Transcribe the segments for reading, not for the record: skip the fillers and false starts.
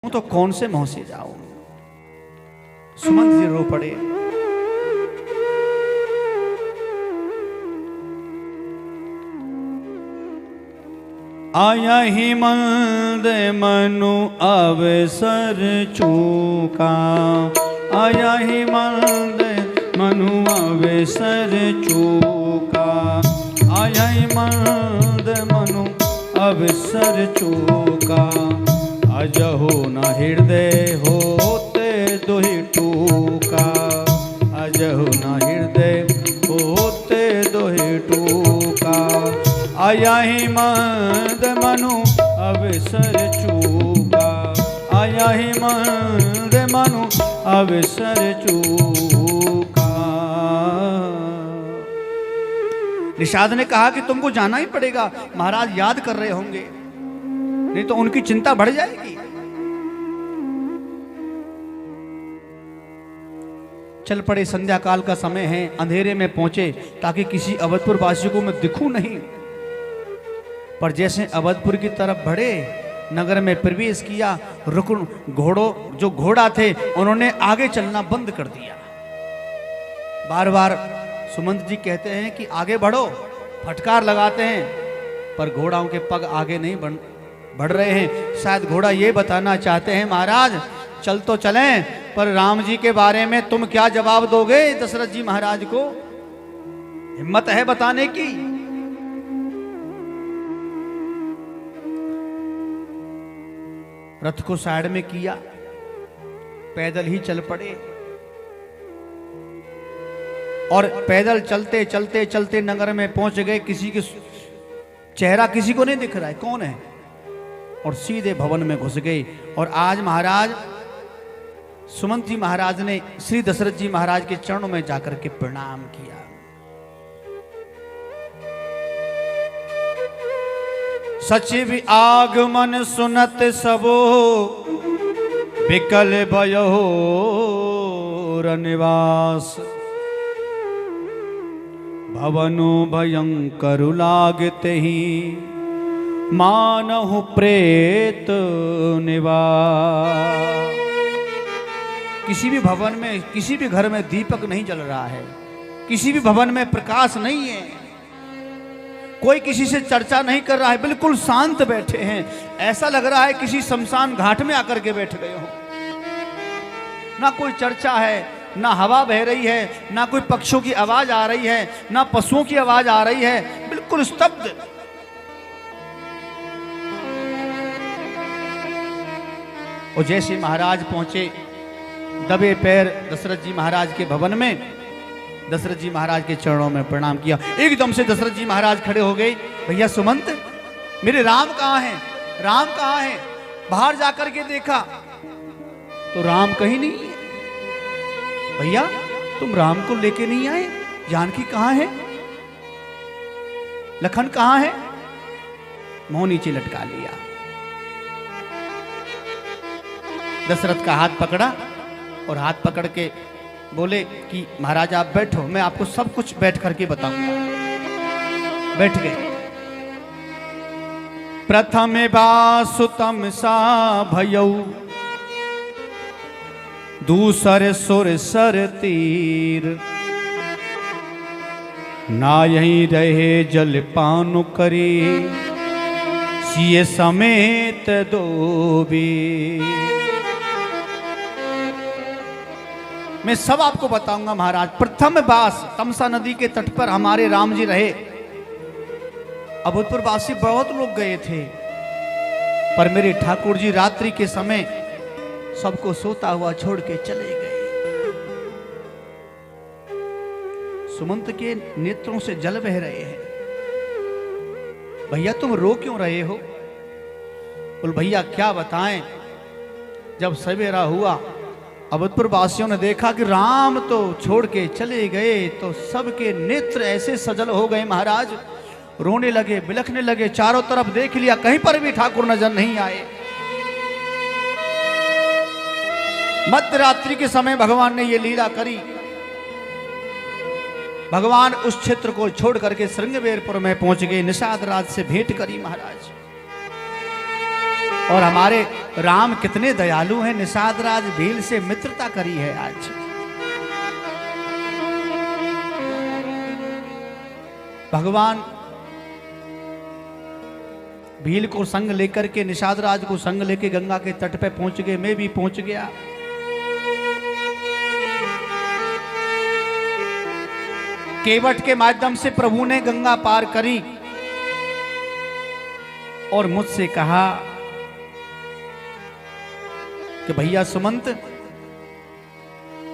तो कौन से मुंह से जाऊं। सुमंत जी रो पड़े। आया ही मंद मनु अवसर चूका, आया ही मंद मनु अवसर चूका, आया ही मंद मनु अवसर चूका। अजहु न हृदय होते दुहि टूका, अजहु न हृदय होते दुहि टूका। आया ही मंद मनु अवसर चूका, आया ही मंद मनु अवसर चूका। निषाद ने कहा कि तुमको जाना ही पड़ेगा, महाराज याद कर रहे होंगे, नहीं तो उनकी चिंता बढ़ जाएगी। चल पड़े, संध्या काल का समय है, अंधेरे में पहुंचे ताकि किसी अवधपुर वासी को मैं दिखूं नहीं। पर जैसे अवधपुर की तरफ बढ़े, नगर में प्रवेश किया, रुकन घोड़ों जो घोड़ा थे उन्होंने आगे चलना बंद कर दिया। बार बार सुमंत जी कहते हैं कि आगे बढ़ो, फटकार लगाते हैं, पर घोड़ाओं के पग आगे नहीं बढ़ रहे हैं। शायद घोड़ा ये बताना चाहते हैं, महाराज चल तो चलें, पर राम जी के बारे में तुम क्या जवाब दोगे दशरथ जी महाराज को? हिम्मत है बताने की? रथ को साइड में किया, पैदल ही चल पड़े और पैदल चलते चलते चलते नगर में पहुंच गए। किसी के चेहरा किसी को नहीं दिख रहा है, कौन है, और सीधे भवन में घुस गए। और आज महाराज सुमंत जी महाराज ने श्री दशरथ जी महाराज के चरणों में जाकर के प्रणाम किया। सचिव आगमन सुनत सबो, विकल भयो रनिवास। भवनु भयंकर लागते ही, मानहु प्रेत निवास। किसी भी भवन में, किसी भी घर में दीपक नहीं जल रहा है, किसी भी भवन में प्रकाश नहीं है, कोई किसी से चर्चा नहीं कर रहा है, बिल्कुल शांत बैठे हैं। ऐसा लग रहा है किसी शमशान घाट में आकर के बैठ गए हो। ना कोई चर्चा है, ना हवा बह रही है, ना कोई पक्षियों की आवाज आ रही है, ना पशुओं की आवाज आ रही है, बिल्कुल स्तब्ध। और जैसे महाराज पहुंचे, दबे पैर दशरथ जी महाराज के भवन में, दशरथ जी महाराज के चरणों में प्रणाम किया। एकदम से दशरथ जी महाराज खड़े हो गए। भैया सुमंत, मेरे राम कहाँ हैं? राम कहाँ हैं? बाहर जाकर के देखा तो राम कहीं नहीं है। भैया तुम राम को लेके नहीं आए? जानकी कहाँ है? लखन कहाँ है? मुंह नीचे लटका लिया। दशरथ का हाथ पकड़ा और हाथ पकड़ के बोले कि महाराज आप बैठो, मैं आपको सब कुछ बैठ करके बताऊंगा। बैठ गए। प्रथम बासुतम सा भयऊ, दूसर सुर सर तीर। ना यहीं रहे जल पानु करी, सिए समेत दो बीर। मैं सब आपको बताऊंगा महाराज। प्रथम बास तमसा नदी के तट पर हमारे राम जी रहे। अभूतपुर वासी बहुत लोग गए थे, पर मेरे ठाकुर जी रात्रि के समय सबको सोता हुआ छोड़ के चले गए। सुमंत के नेत्रों से जल बह रहे हैं। भैया तुम रो क्यों रहे हो? बोल भैया क्या बताएं, जब सवेरा हुआ अवधपुर वासियों ने देखा कि राम तो छोड़ के चले गए, तो सबके नेत्र ऐसे सजल हो गए महाराज, रोने लगे, बिलखने लगे। चारों तरफ देख लिया, कहीं पर भी ठाकुर नजर नहीं आए। मध्य रात्रि के समय भगवान ने ये लीला करी। भगवान उस क्षेत्र को छोड़ करके श्रृंगवेरपुर में पहुंच गए। निषाद राज से भेंट करी महाराज। और हमारे राम कितने दयालु हैं। निषाद राज भील से मित्रता करी है आज। भगवान भील को संग लेकर के, निषाद राज को संग लेके गंगा के तट पे पहुंच गए। मैं भी पहुंच गया। केवट के माध्यम से प्रभु ने गंगा पार करी और मुझसे कहा कि भैया सुमंत,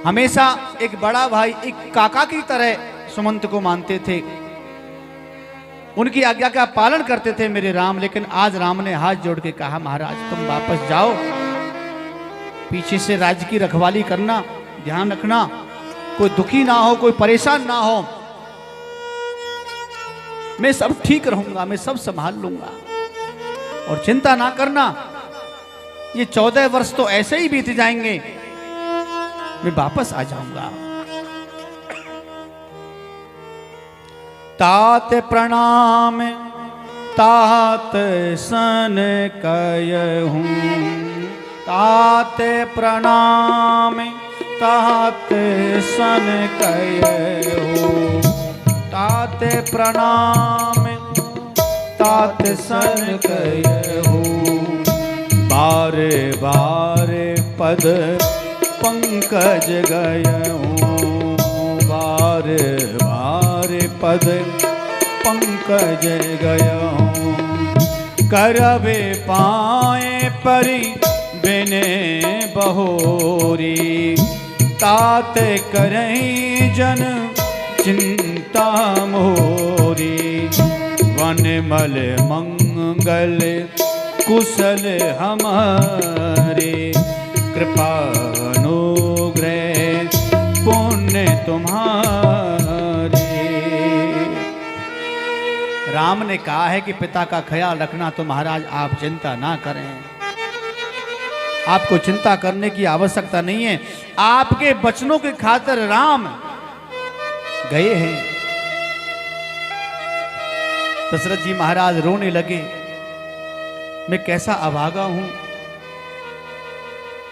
हमेशा एक बड़ा भाई, एक काका की तरह सुमंत को मानते थे, उनकी आज्ञा का पालन करते थे मेरे राम। लेकिन आज राम ने हाथ जोड़ के कहा, महाराज तुम वापस जाओ, पीछे से राज्य की रखवाली करना, ध्यान रखना, कोई दुखी ना हो, कोई परेशान ना हो, मैं सब ठीक रहूंगा, मैं सब संभाल लूंगा और चिंता ना करना। ये 14 वर्ष तो ऐसे ही बीत जाएंगे, मैं वापस आ जाऊंगा। तात प्रणाम तात सन कयहूं, तात प्रणाम तात सन कयहूं, तात प्रणाम तात सन कयहूं, बार बार पद पंकज गयहूं, बार बार पद पंकज गयहूं, करबे पाए परि बिने बहोरी, तात करई जन चिंता मोरी, वनमल मंगल कुशल हमारे, कृपा अनुग्रह पुण्य तुम्हारे। राम ने कहा है कि पिता का ख्याल रखना, तो महाराज आप चिंता ना करें, आपको चिंता करने की आवश्यकता नहीं है। आपके वचनों के खातिर राम गए हैं। दशरथ जी महाराज रोने लगे, मैं कैसा अभागा हूं,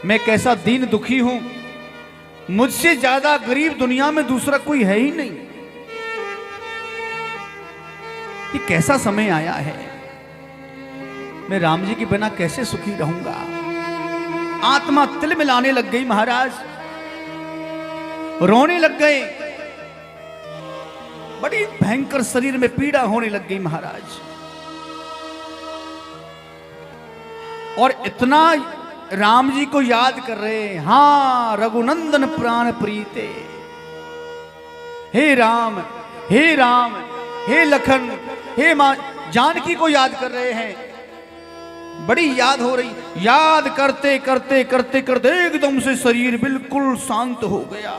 मैं कैसा दीन दुखी हूं, मुझसे ज्यादा गरीब दुनिया में दूसरा कोई है ही नहीं। ये कैसा समय आया है, मैं राम जी के बिना कैसे सुखी रहूंगा। आत्मा तिल मिलाने लग गई महाराज, रोने लग गए, बड़ी भयंकर शरीर में पीड़ा होने लग गई महाराज। और इतना राम जी को याद कर रहे हैं, हाँ रघुनंदन प्राण प्रीते, हे राम हे राम, हे लखन, हे मां जानकी को याद कर रहे हैं। बड़ी याद हो रही, याद करते करते करते करते एकदम से शरीर बिल्कुल शांत हो गया।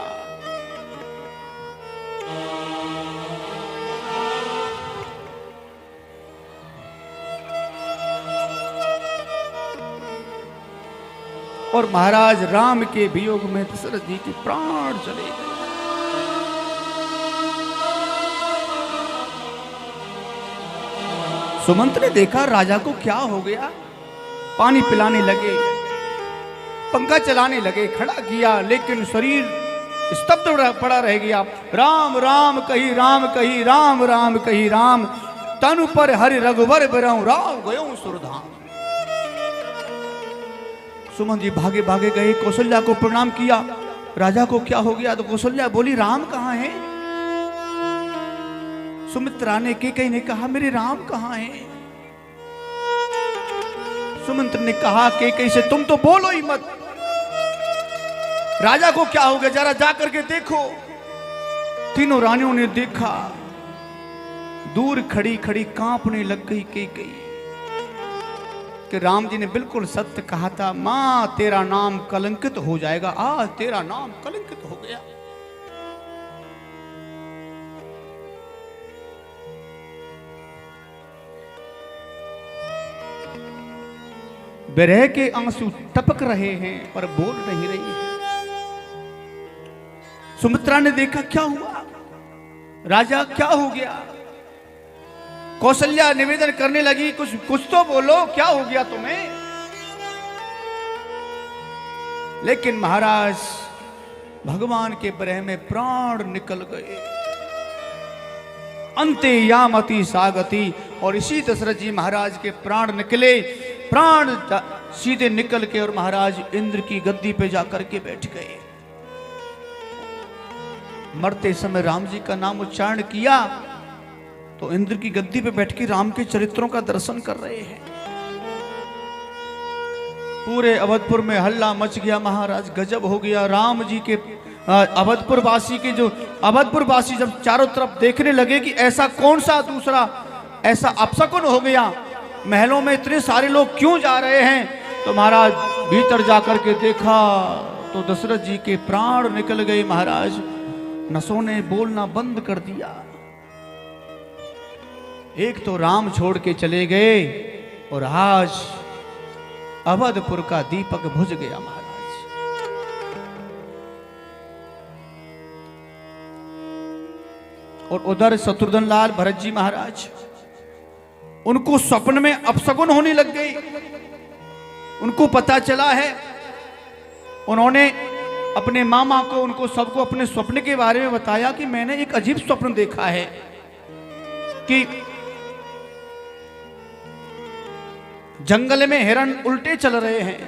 और महाराज राम के वियोग में दशरथ जी के प्राण चले गए। सुमंत ने देखा राजा को क्या हो गया, पानी पिलाने लगे, पंखा चलाने लगे, खड़ा किया, लेकिन शरीर स्तब्ध पड़ा रह गया। राम राम कही राम कही, राम राम कही राम, तनु पर हरि रघुवर बिरहु, राव गयो सुरधाम। सुमन जी भागे भागे गए, कौशल्या को प्रणाम किया। राजा को क्या हो गया, तो कौशल्या बोली राम कहाँ है। सुमित्रा ने कैकेयी ने कहा मेरे राम कहाँ हैं। सुमंत्र ने कहा कैकेयी से तुम तो बोलो ही मत, राजा को क्या हो गया, जरा जा करके देखो। तीनों रानियों ने देखा, दूर खड़ी खड़ी कांपने लग गई कैकेयी कि राम जी ने बिल्कुल सत्य कहा था, मां तेरा नाम कलंकित हो जाएगा, आज तेरा नाम कलंकित हो गया। विरह के आंसू टपक रहे हैं पर बोल नहीं रही है। सुमित्रा ने देखा क्या हुआ, राजा क्या हो गया। कौशल्या निवेदन करने लगी, कुछ तो बोलो, क्या हो गया तुम्हें। लेकिन महाराज भगवान के बरह में प्राण निकल गए। अंते यामति सागति। और इसी दशरथ जी महाराज के प्राण निकले, प्राण सीधे निकल के और महाराज इंद्र की गद्दी पे जाकर के बैठ गए। मरते समय राम जी का नाम उच्चारण किया तो इंद्र की गद्दी पे बैठ के राम के चरित्रों का दर्शन कर रहे हैं। पूरे अवधपुर में हल्ला मच गया महाराज, गजब हो गया। राम जी के अवधपुर वासी के जो अवधपुर वासी जब चारों तरफ देखने लगे कि ऐसा कौन सा दूसरा ऐसा अपशकुन हो गया, महलों में इतने सारे लोग क्यों जा रहे हैं, तो महाराज भीतर जाकर के देखा तो दशरथ जी के प्राण निकल गए। महाराज नसों ने बोलना बंद कर दिया। एक तो राम छोड़ के चले गए और आज अवधपुर का दीपक बुझ गया महाराज। और उधर शत्रुघ्न लाल भरत जी महाराज, उनको स्वप्न में अपशकुन होने लग गई। उनको पता चला है, उन्होंने अपने मामा को उनको सबको अपने स्वप्न के बारे में बताया कि मैंने एक अजीब स्वप्न देखा है कि जंगल में हिरण उल्टे चल रहे हैं,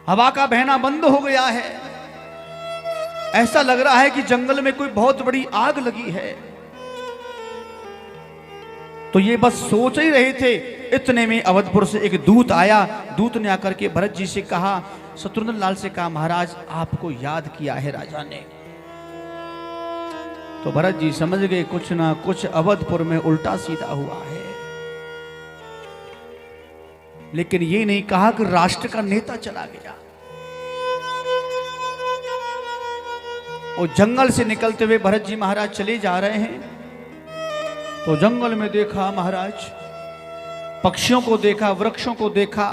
हवा का बहना बंद हो गया है, ऐसा लग रहा है कि जंगल में कोई बहुत बड़ी आग लगी है। तो ये बस सोच ही रहे थे, इतने में अवधपुर से एक दूत आया। दूत ने आकर के भरत जी से कहा, शत्रुघ्न लाल से कहा, महाराज आपको याद किया है राजा ने। तो भरत जी समझ गए कुछ ना कुछ अवधपुर में उल्टा सीधा हुआ है। लेकिन ये नहीं कहा कि राष्ट्र का नेता चला गया। और जंगल से निकलते हुए भरत जी महाराज चले जा रहे हैं तो जंगल में देखा महाराज, पक्षियों को देखा, वृक्षों को देखा,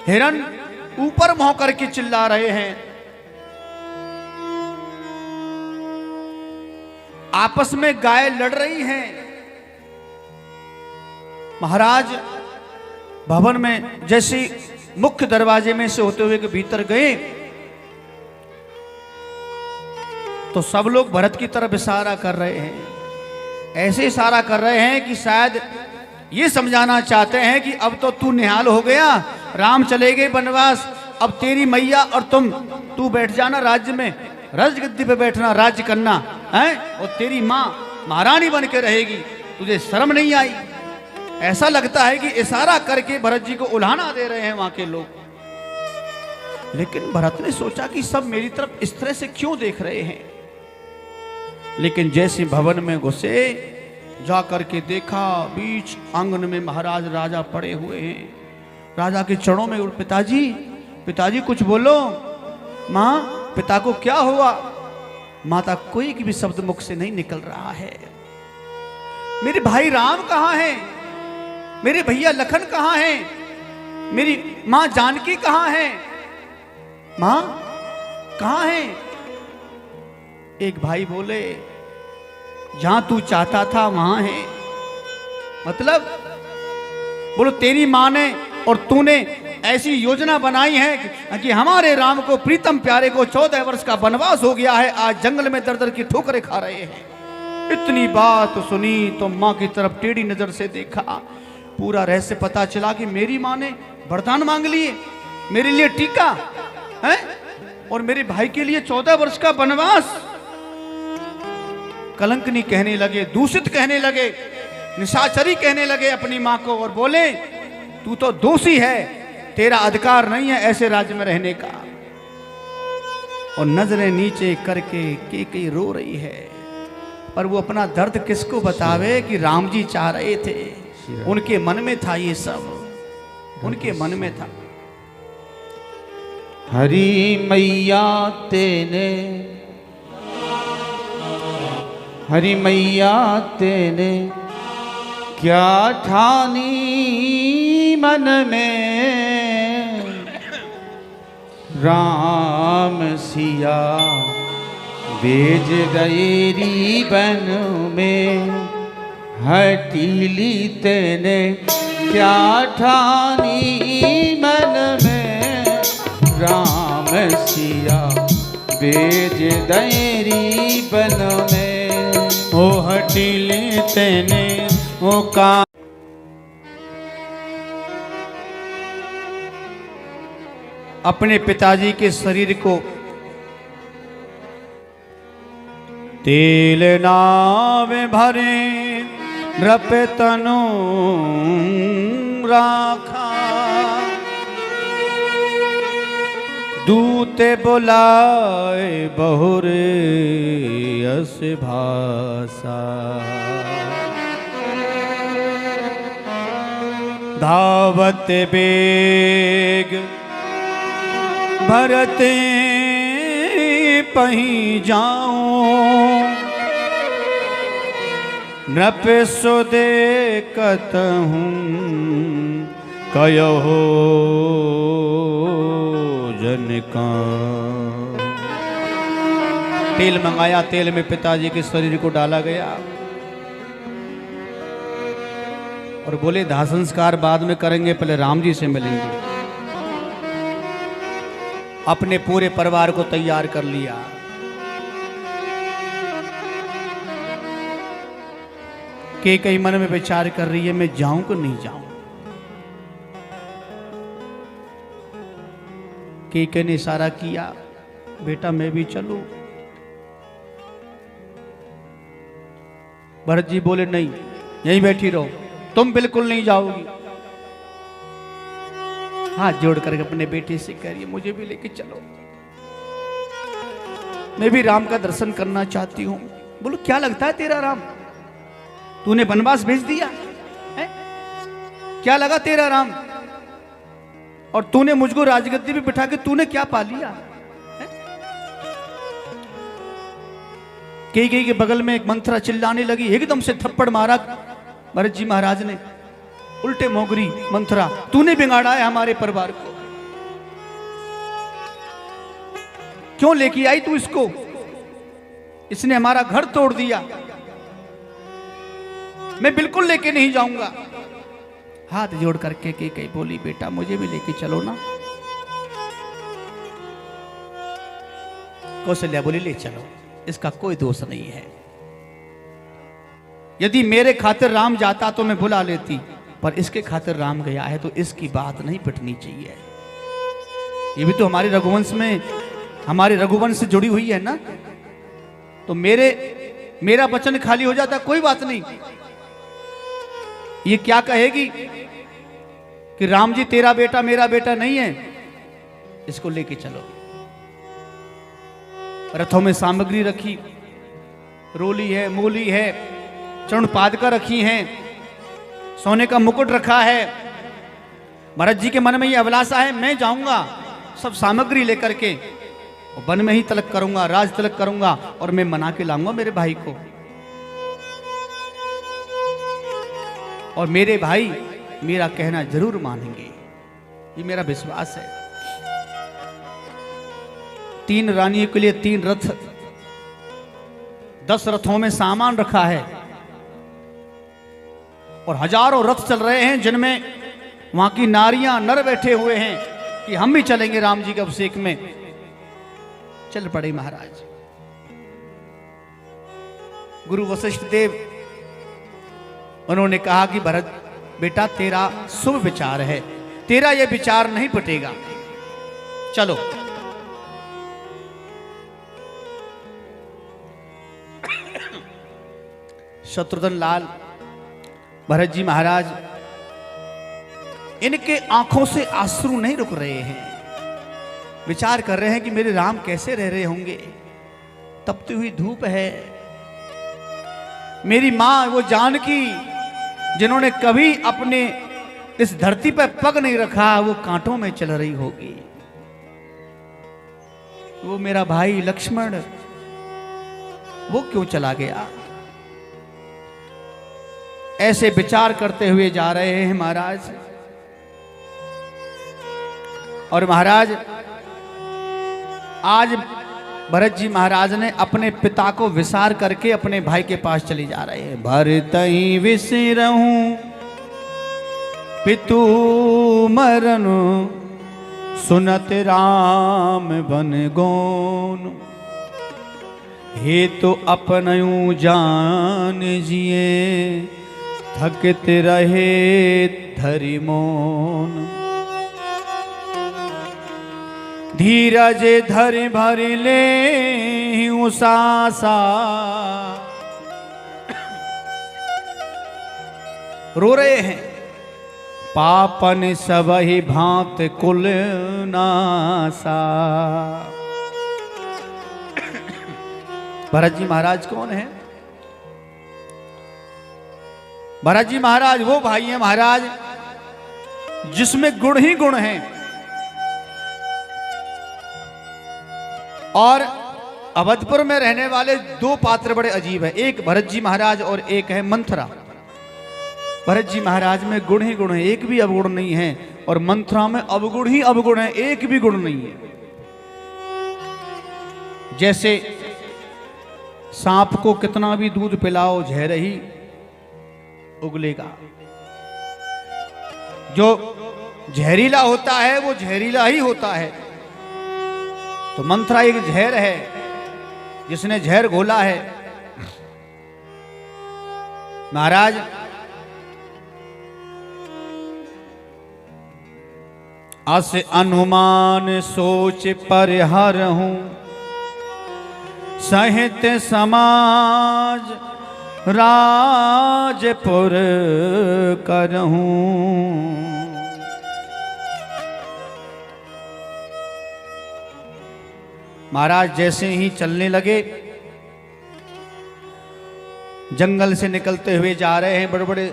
हिरण ऊपर मुंह करके चिल्ला रहे हैं, आपस में गाय लड़ रही हैं। महाराज भवन में जैसे मुख्य दरवाजे में से होते हुए के भीतर गए तो सब लोग भरत की तरफ इशारा कर रहे हैं। ऐसे इशारा कर रहे हैं कि शायद ये समझाना चाहते हैं कि अब तो तू निहाल हो गया, राम चले गए वनवास, अब तेरी मैया और तू बैठ जाना राज्य में, राजगद्दी पे बैठना, राज्य करना है, और तेरी माँ महारानी बन के रहेगी, तुझे शर्म नहीं आई। ऐसा लगता है कि इशारा करके भरत जी को उल्हाना दे रहे हैं वहां के लोग। लेकिन भरत ने सोचा कि सब मेरी तरफ इस तरह से क्यों देख रहे हैं। लेकिन जैसे भवन में घुसे, जा करके देखा बीच आंगन में महाराज राजा पड़े हुए हैं। राजा के चरणों में, पिताजी पिताजी कुछ बोलो, माँ पिता को क्या हुआ। माता कोई भी शब्द मुख से नहीं निकल रहा है। मेरे भाई राम कहाँ हैं, मेरे भैया लखन कहाँ हैं, मेरी माँ जानकी कहाँ है, माँ कहाँ है। एक भाई बोले, जहां तू चाहता था वहां है। मतलब बोलो तेरी माँ ने और तूने ऐसी योजना बनाई है कि हमारे राम को, प्रीतम प्यारे को 14 वर्ष का वनवास हो गया है, आज जंगल में दर दर की ठोकरें खा रहे हैं। इतनी बात सुनी तो माँ की तरफ टेढ़ी नजर से देखा। पूरा रहस्य पता चला कि मेरी माँ ने वरदान मांग लिए, मेरे लिए टीका है और मेरे भाई के लिए 14 वर्ष का वनवास। कलंकनी कहने लगे, दूषित कहने लगे, निशाचरी कहने लगे अपनी मां को, और बोले तू तो दोषी है, तेरा अधिकार नहीं है ऐसे राज्य में रहने का। और नजरें नीचे करके केकई रो रही है, पर वो अपना दर्द किसको बतावे कि राम जी चाह रहे थे, उनके मन में था, ये सब उनके मन में था। हरी मैया तेने, हरी मैया तेने क्या ठानी मन में, राम सिया भेज गए री बन में, हटीली तेने क्या ठानी मन में, सिया बेज दैरी बन में। ओ हटीले तेने ओ का अपने पिताजी के शरीर को तेल नाव भरे नृप तनु राखा, दूते बुलाए बहुरे यस भाषा, धावत बेग भरते पही जाऊं, नृप सो देखत हूँ कहो जन का। तेल मंगाया, तेल में पिताजी के शरीर को डाला गया और बोले दाह संस्कार बाद में करेंगे, पहले राम जी से मिलेंगे। अपने पूरे परिवार को तैयार कर लिया। के कई मन में विचार कर रही है मैं जाऊं कि नहीं जाऊं। के ने इशारा किया बेटा मैं भी चलूं। भरत जी बोले नहीं, यहीं बैठी रहो, तुम बिल्कुल नहीं जाओगी। हाथ जोड़ करके अपने बेटे से कह रही है मुझे भी लेके चलो, मैं भी राम का दर्शन करना चाहती हूं। बोलो क्या लगता है तेरा राम, तूने वनवास भेज दिया है? क्या लगा तेरा राम, और तूने मुझको राजगद्दी पे बिठा के तूने क्या पा लिया है? कई के बगल में एक मंत्रा चिल्लाने लगी, एकदम से थप्पड़ मारा भरत जी महाराज ने। उल्टे मोगरी मंत्रा, तूने बिगाड़ा है हमारे परिवार को, क्यों लेके आई तू इसको, इसने हमारा घर तोड़ दिया, मैं बिल्कुल लेके नहीं जाऊंगा। हाथ जोड़ करके कई बोली बेटा मुझे भी लेके चलो ना। कौशल्या बोली ले चलो, इसका कोई दोष नहीं है। यदि मेरे खातिर राम जाता तो मैं बुला लेती, पर इसके खातिर राम गया है तो इसकी बात नहीं पिटनी चाहिए। ये भी तो हमारे रघुवंश में, हमारे रघुवंश से जुड़ी हुई है ना। तो मेरा वचन खाली हो जाता कोई बात नहीं। ये क्या कहेगी कि राम जी तेरा बेटा मेरा बेटा नहीं है, इसको लेके चलो। रथों में सामग्री रखी, रोली है, मूली है, चरण पादका रखी हैं, सोने का मुकुट रखा है। भरत जी के मन में ये अभिलाषा है मैं जाऊंगा सब सामग्री लेकर के वन में ही तिलक करूंगा, राज तिलक करूंगा और मैं मना के लाऊंगा मेरे भाई को। और मेरे भाई मेरा कहना जरूर मानेंगे, ये मेरा विश्वास है। 3 रानियों के लिए 3 रथ, 10 रथों में सामान रखा है और हजारों रथ चल रहे हैं जिनमें वहां की नारियां नर बैठे हुए हैं कि हम भी चलेंगे राम जी के अभिषेक में। चल पड़े महाराज। गुरु वशिष्ठ देव उन्होंने कहा कि भरत बेटा तेरा शुभ विचार है, तेरा यह विचार नहीं पटेगा, चलो। शत्रुघ्न लाल भरत जी महाराज, इनके आंखों से आंसू नहीं रुक रहे हैं। विचार कर रहे हैं कि मेरे राम कैसे रह रहे होंगे, तपती हुई धूप है। मेरी मां वो जानकी जिन्होंने कभी अपने इस धरती पर पग नहीं रखा, वो कांटों में चल रही होगी। वो मेरा भाई लक्ष्मण, वो क्यों चला गया? ऐसे विचार करते हुए जा रहे हैं महाराज। और महाराज आज भरत जी महाराज ने अपने पिता को विसार करके अपने भाई के पास चले जा रहे हैं। भरत ही विसरहूं पितु मरनु सुनत राम बन गोन, हे तो अपनयू जान जिए, थकत रहे धरि मोन। धीरज धरि भर ले सासा, रो रहे हैं। पापन सबहि भांत कुल नासा। भरत जी महाराज कौन है? भरत जी महाराज वो भाई हैं महाराज जिसमें गुण ही गुण हैं। और अवधपुर में रहने वाले दो पात्र बड़े अजीब हैं, एक भरत जी महाराज और एक है मंथरा। भरत जी महाराज में गुण ही गुण है, एक भी अवगुण नहीं है, और मंथरा में अवगुण ही अवगुण है, एक भी गुण नहीं है। जैसे सांप को कितना भी दूध पिलाओ जहर ही उगलेगा। जो जहरीला होता है वो जहरीला ही होता है। तो मंथरा एक जहर है, जिसने जहर घोला है। महाराज अस अनुमान सोच परिहर हूं, साहित्य समाज राजपुर करहूं। महाराज जैसे ही चलने लगे, जंगल से निकलते हुए जा रहे हैं, बड़े बड़े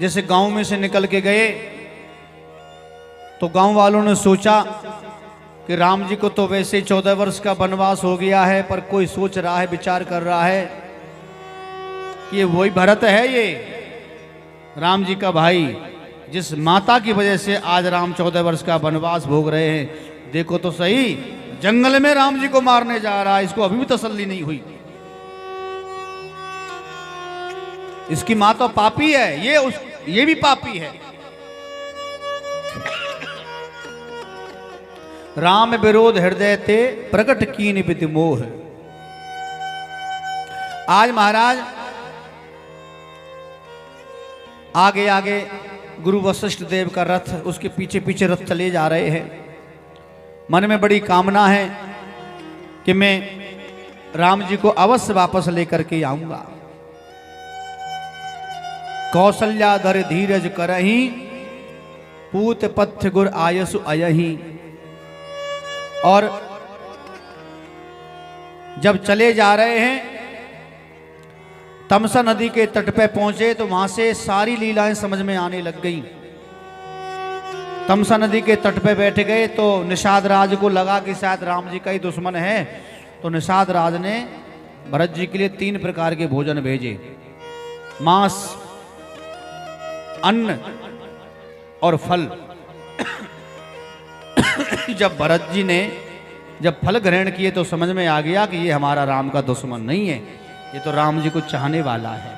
जैसे गांव में से निकल के गए, तो गांव वालों ने सोचा कि राम जी को तो वैसे 14 वर्ष का वनवास हो गया है, पर कोई सोच रहा है, विचार कर रहा है कि ये वही भरत है, ये राम जी का भाई, जिस माता की वजह से आज राम 14 वर्ष का वनवास भोग रहे हैं। देखो तो सही, जंगल में राम जी को मारने जा रहा है, इसको अभी भी तसल्ली नहीं हुई। इसकी माँ तो पापी है, ये भी पापी है। राम विरोध हृदय ते प्रकट कीन विधि मोह। आज महाराज आगे आगे गुरु वशिष्ठ देव का रथ, उसके पीछे पीछे रथ चले जा रहे हैं। मन में बड़ी कामना है कि मैं राम जी को अवश्य वापस लेकर के आऊंगा। कौशल्या धर धीरज करही, पूत पथ्य गुर आयसु अयही। और जब चले जा रहे हैं, तमसा नदी के तट पे पहुंचे तो वहां से सारी लीलाएं समझ में आने लग गईं। तमसा नदी के तट पे बैठ गए तो निषाद राज को लगा कि शायद राम जी का ही दुश्मन है। तो निषाद राज ने भरत जी के लिए 3 प्रकार के भोजन भेजे, मांस, अन्न और फल। जब भरत जी ने जब फल ग्रहण किए तो समझ में आ गया कि ये हमारा राम का दुश्मन नहीं है, ये तो राम जी को चाहने वाला है।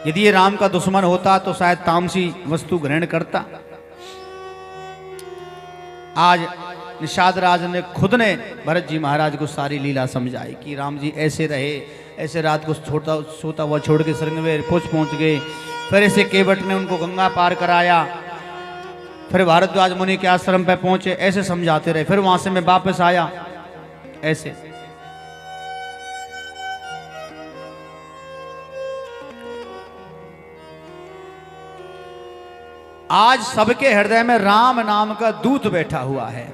यदि ये राम का दुश्मन होता तो शायद तामसी वस्तु ग्रहण करता। आज निषाद राज ने खुद ने भरत जी महाराज को सारी लीला समझाई कि राम जी ऐसे रहे, ऐसे रात को सोता हुआ छोड़ के श्रृंगवेर पहुंच गए। फिर ऐसे केवट ने उनको गंगा पार कराया, फिर भारद्वाज मुनि के आश्रम पे पहुंचे, ऐसे समझाते रहे। फिर वहां से मैं वापस आया, ऐसे। आज सबके हृदय में राम नाम का दूत बैठा हुआ है।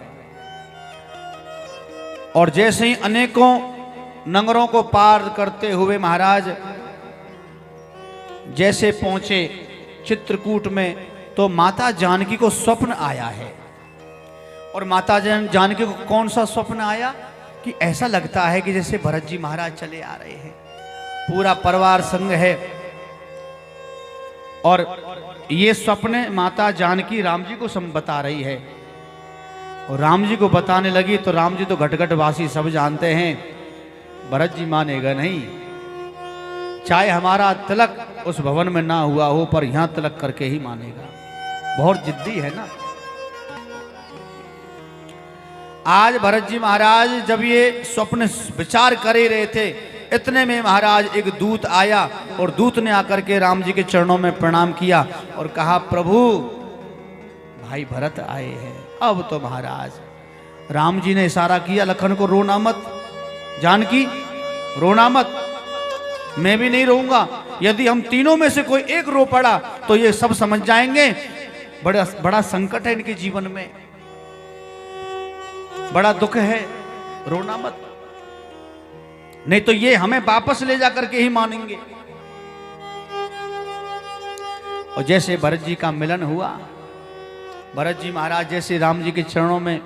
और जैसे ही अनेकों नगरों को पार करते हुए महाराज जैसे पहुंचे चित्रकूट में, तो माता जानकी को स्वप्न आया है। और माता जानकी को कौन सा स्वप्न आया कि ऐसा लगता है कि जैसे भरत जी महाराज चले आ रहे हैं, पूरा परिवार संग है। और ये स्वप्न माता जानकी राम जी को बता रही है। और राम जी को बताने लगी तो राम जी तो घटघटवासी सब जानते हैं, भरत जी मानेगा नहीं। चाहे हमारा तिलक उस भवन में ना हुआ हो, पर यहां तिलक करके ही मानेगा। बहुत जिद्दी है ना। आज भरत जी महाराज जब ये स्वप्न विचार कर ही रहे थे, इतने में महाराज एक दूत आया और दूत ने आकर के राम जी के चरणों में प्रणाम किया और कहा, प्रभु भाई भरत आए हैं। अब तो महाराज राम जी ने इशारा किया लखन को, रोना मत जानकी, रोना मत, मैं भी नहीं रोऊंगा। यदि हम तीनों में से कोई एक रो पड़ा तो ये सब समझ जाएंगे बड़ा संकट है इनके जीवन में, बड़ा दुख है, रोना मत, नहीं तो ये हमें वापस ले जाकर के ही मानेंगे। और जैसे भरत जी का मिलन हुआ, भरत जी महाराज जैसे राम जी के चरणों में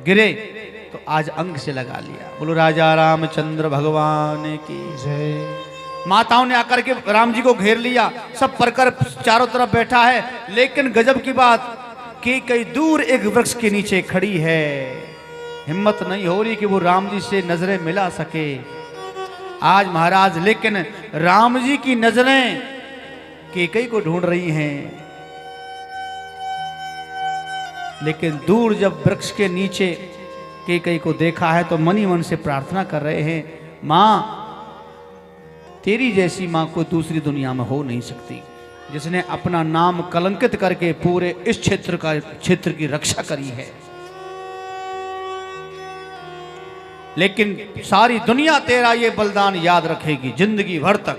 गिरे तो आज अंग से लगा लिया। बोलो राजा रामचंद्र भगवान की जय। माताओं ने आकर के राम जी को घेर लिया, सब परकर चारों तरफ बैठा है, लेकिन गजब की बात कि कई दूर एक वृक्ष के नीचे खड़ी है, हिम्मत नहीं हो रही कि वो राम जी से नजरें मिला सके आज महाराज। लेकिन राम जी की नजरें कैकेयी को ढूंढ रही हैं, लेकिन दूर जब वृक्ष के नीचे कैकेयी को देखा है तो मन ही मन से प्रार्थना कर रहे हैं, मां तेरी जैसी मां कोई दूसरी दुनिया में हो नहीं सकती, जिसने अपना नाम कलंकित करके पूरे इस क्षेत्र की रक्षा करी है। लेकिन सारी दुनिया तेरा ये बलिदान याद रखेगी जिंदगी भर तक,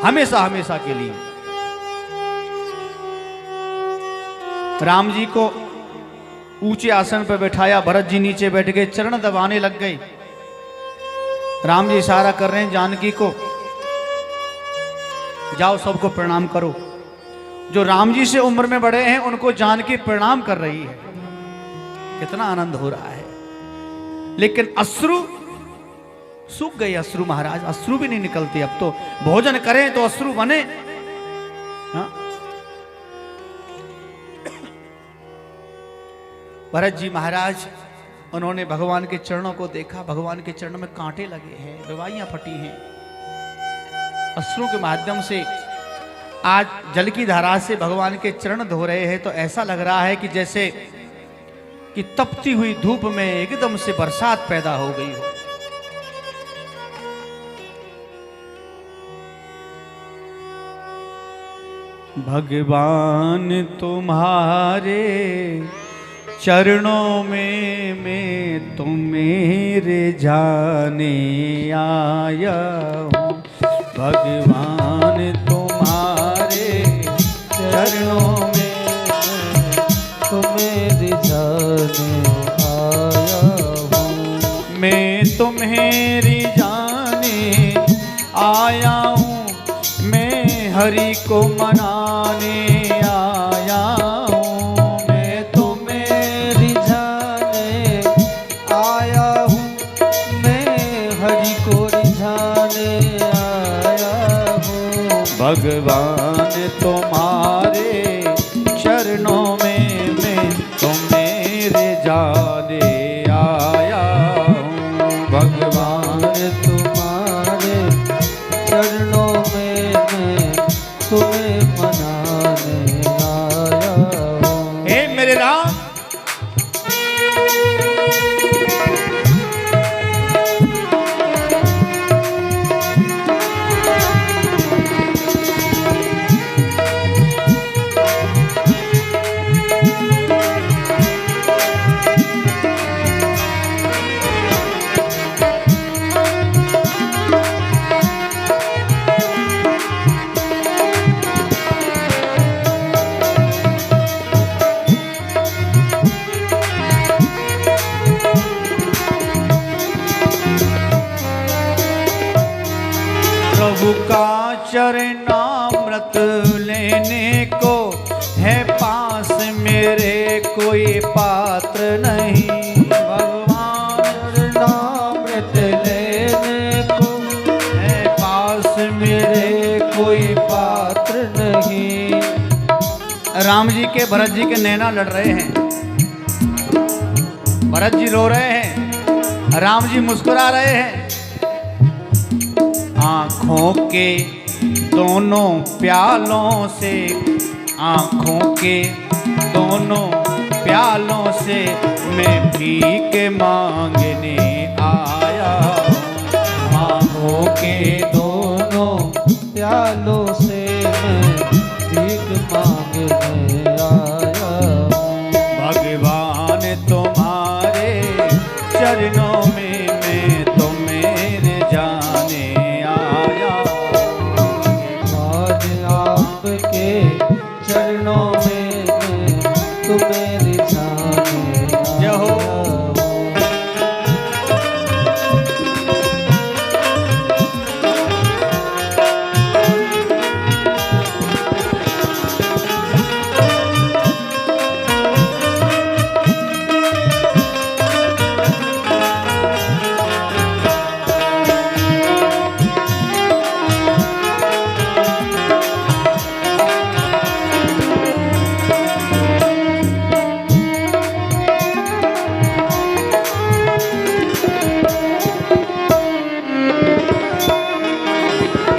हमेशा हमेशा के लिए। राम जी को ऊंचे आसन पर बैठाया, भरत जी नीचे बैठ गए, चरण दबाने लग गए। राम जी इशारा कर रहे हैं जानकी को, जाओ सबको प्रणाम करो। जो राम जी से उम्र में बड़े हैं उनको जानकी प्रणाम कर रही है, कितना आनंद हो रहा है। लेकिन अश्रु सूख गए, अश्रु महाराज, अश्रु भी नहीं निकलते। अब तो भोजन करें तो अश्रु बने। हाँ? भरत जी महाराज उन्होंने भगवान के चरणों को देखा, भगवान के चरणों में कांटे लगे हैं, दवाइयां फटी हैं। अश्रु के माध्यम से आज जल की धारा से भगवान के चरण धो रहे हैं, तो ऐसा लग रहा है कि जैसे कि तपती हुई धूप में एकदम से बरसात पैदा हो गई हो। भगवान तुम्हारे चरणों में मैं तो मेरे जाने आया हूँ। भगवान तुम्हारे चरणों में तो मेरे जाने आया हूँ। मैं तुम्हेरी जाने आया हूँ, मैं हरि को मनाने आया हूँ। मैं तुम्हेरी जाने आया हूँ, मैं हरि को रिझाने आया हूँ। भगवान तुम्हारे चरणों में मैं तो मेरे जाने आया हूँ। भगवान तुम्हारे चरणों में मैं तुम्हें मनाने आया हूँ। हे मेरे राम, प्रभु का चरणामृत लेने को है पास मेरे कोई पात्र नहीं। भगवान चरणामृत लेने को है पास मेरे कोई पात्र नहीं। राम जी के भरत जी के नैना लड़ रहे हैं, भरत जी रो रहे हैं, राम जी मुस्कुरा रहे हैं। आँखों के दोनों प्यालों से, आँखों के दोनों प्यालों से मैं भीख मांगने आया मांगो के दोनों प्यालों से मैं भीख मांगने आया। भगवान तुम्हारे चरणों में मैं तो मेरे जाने आया। आज आपके चरणों में मैं तो मेरे जाने जय हो। आया।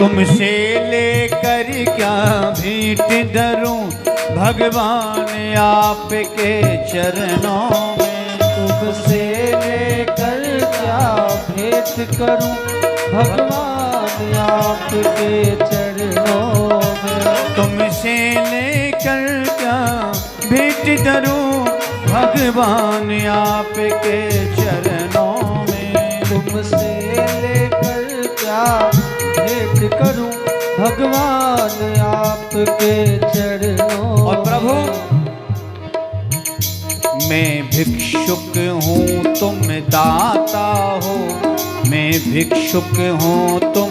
तुमसे लेकर क्या भेंट धरूं भगवान आपके चरणों में। तुमसे लेकर क्या भेंट करूं भगवान आपके चरणों में। तुमसे लेकर क्या भेंट धरूं भगवान आपके चरणों में। तुमसे लेकर क्या भेंट करूं भगवान आपके चरणों। और प्रभु मैं भिक्षुक हूँ तुम दाता हो। मैं भिक्षुक हूँ तुम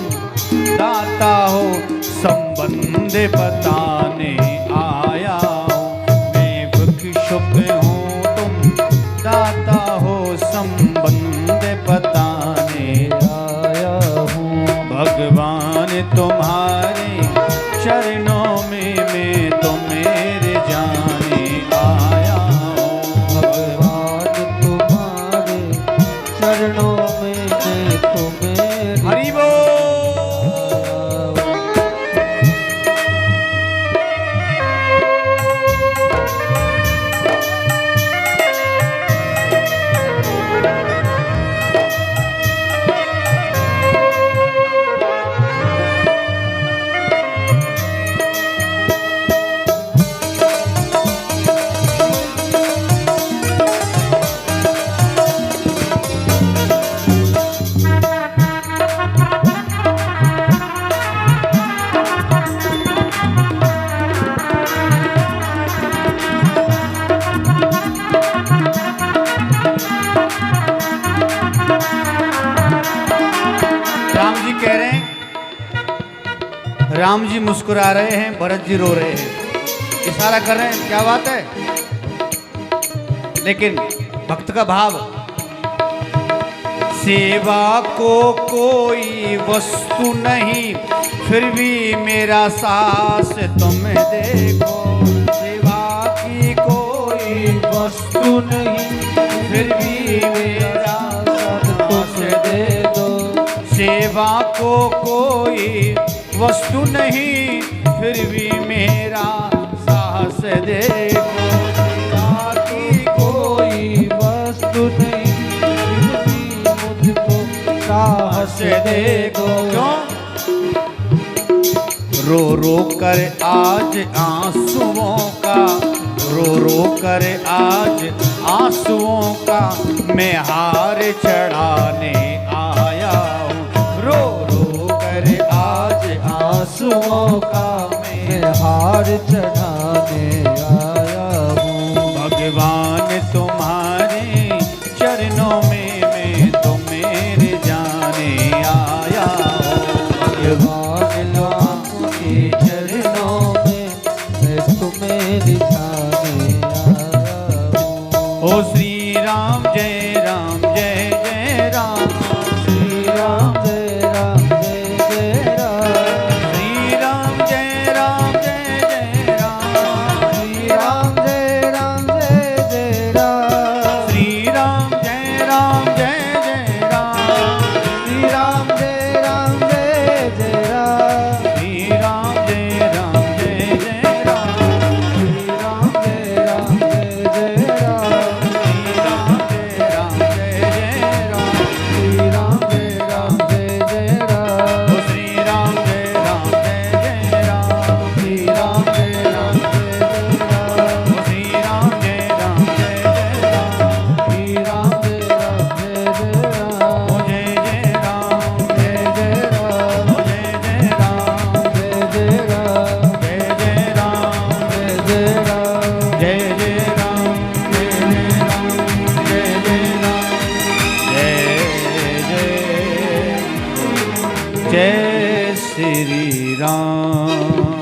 दाता हो। संबंध बताने आया हूँ। मैं भिक्षुक हूँ तुम दाता हो। संबंध बताने आया हूँ। भगवान तुम्हारे चरणों में मैं तो मेरे जाने आया हूँ। भगवान तुम्हारे चरणों में मैं तो मेरे हरि बोल। राम जी मुस्कुरा रहे हैं, भरत जी रो रहे हैं, इशारा कर रहे हैं, क्या बात है। लेकिन भक्त का भाव, सेवा को कोई वस्तु नहीं फिर भी मेरा सास तुम देखो। सेवा की कोई वस्तु नहीं फिर भी मेरा साथ तुम दे दो। सेवा को कोई वस्तु नहीं फिर भी मेरा साहस देखो। सेवा की कोई वस्तु नहीं फिर भी मुझको साहस देखो। क्यों? रो रो कर आज आंसुओं का, रो रो कर आज आंसुओं का मैं हार चढ़ाने आया हूँ। रो रो कर आज आंसुओं का मैं हार चढ़ाने आया हूँ। भगवान तुम्हारे चरणों में मैं तो मेरे जाने आया हूँ। भगवान लोगों के चरणों में मैं तुम्हें जाने आया हूँ। ओ श्री राम जय राम जय जय राम। श्री राम जय राम जय जय राम। श्री राम जय राम जय जय राम। श्री राम जय राम जय जय राम। श्री राम जय राम जय जय राम। श्री राम जय राम जय जय राम। श्री राम जय राम जय जय राम। श्री राम जय राम जय जय राम। श्री राम जय जय श्री राम।